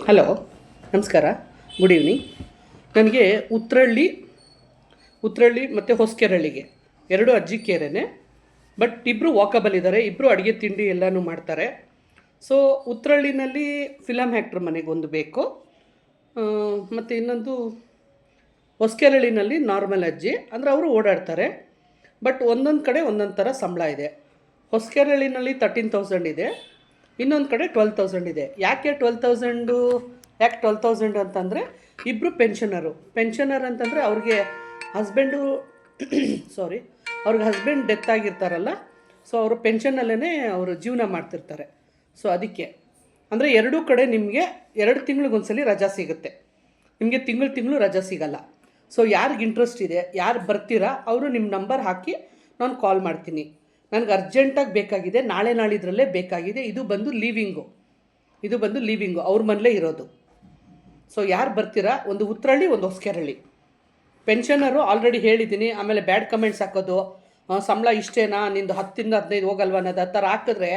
Hello, ನಮಸ್ಕಾರ, good evening. ನನಗೆ ಉತ್ರಳ್ಳಿ ಮತ್ತು ಹೊಸಕೆರಳಿಗೆ ಎರಡು ಅಜ್ಜಿಕೇರೆನೇ. ಬಟ್ ಇಬ್ಬರು ವಾಕಬಲ್ ಇದ್ದಾರೆ, ಇಬ್ಬರು ಅಡುಗೆ ತಿಂಡಿ ಎಲ್ಲನೂ ಮಾಡ್ತಾರೆ. ಸೊ ಉತ್ರಳ್ಳಿನಲ್ಲಿ ಫಿಲಮ್ ಆ್ಯಕ್ಟ್ರ್ ಮನೆಗೆ ಒಂದು ಬೇಕು, ಮತ್ತು ಇನ್ನೊಂದು ಹೊಸಕೆರಳಿನಲ್ಲಿ ನಾರ್ಮಲ್ ಅಜ್ಜಿ, ಅಂದರೆ ಅವರು ಓಡಾಡ್ತಾರೆ. ಬಟ್ ಒಂದೊಂದು ಕಡೆ ಒಂದೊಂದು ಥರ ಸಂಬಳ ಇದೆ. ಹೊಸಕೆರಳಿನಲ್ಲಿ 13,000 ಇದೆ, ಇನ್ನೊಂದು ಕಡೆ 12,000 ಇದೆ. ಯಾಕೆ 12,000 ಅಂತಂದರೆ ಇಬ್ಬರು ಪೆನ್ಷನರ್ ಅಂತಂದರೆ ಅವ್ರಿಗೆ ಹಸ್ಬೆಂಡು ಅವ್ರಿಗೆ ಹಸ್ಬೆಂಡ್ ಡೆತ್ ಆಗಿರ್ತಾರಲ್ಲ, ಸೊ ಅವರು ಪೆನ್ಷನಲ್ಲೇ ಅವರು ಜೀವನ ಮಾಡ್ತಿರ್ತಾರೆ. ಸೊ ಅದಕ್ಕೆ ಅಂದರೆ ಎರಡೂ ಕಡೆ ನಿಮಗೆ 2 ತಿಂಗಳಿಗೊಂದ್ಸಲಿ ರಜಾ ಸಿಗುತ್ತೆ, ನಿಮಗೆ ತಿಂಗಳು ರಜಾ ಸಿಗಲ್ಲ. ಸೊ ಯಾರಿಗೆ ಇಂಟ್ರೆಸ್ಟ್ ಇದೆ, ಯಾರು ಬರ್ತೀರಾ ಅವರು ನಿಮ್ಮ ನಂಬರ್ ಹಾಕಿ ನಾನು ಕಾಲ್ ಮಾಡ್ತೀನಿ. ನನಗೆ ಅರ್ಜೆಂಟಾಗಿ ಬೇಕಾಗಿದೆ, ನಾಳಿದ್ರಲ್ಲೇ ಬೇಕಾಗಿದೆ. ಇದು ಬಂದು ಲೀವಿಂಗು ಅವ್ರ ಮನೇಲೇ ಇರೋದು. ಸೊ ಯಾರು ಬರ್ತೀರಾ, ಒಂದು ಉತ್ರಳ್ಳಿ, ಒಂದು ಹೊಸಕೆರಳ್ಳಿ. ಪೆನ್ಷನರು ಆಲ್ರೆಡಿ ಹೇಳಿದ್ದೀನಿ. ಆಮೇಲೆ ಬ್ಯಾಡ್ ಕಮೆಂಟ್ಸ್ ಹಾಕೋದು, ಸಂಬಳ ಇಷ್ಟೇನಾ, ನಿಂದು 10 ಇಂದ 15 ಹೋಗಲ್ವ ಅನ್ನೋದು ಆ ಥರ ಹಾಕಿದ್ರೆ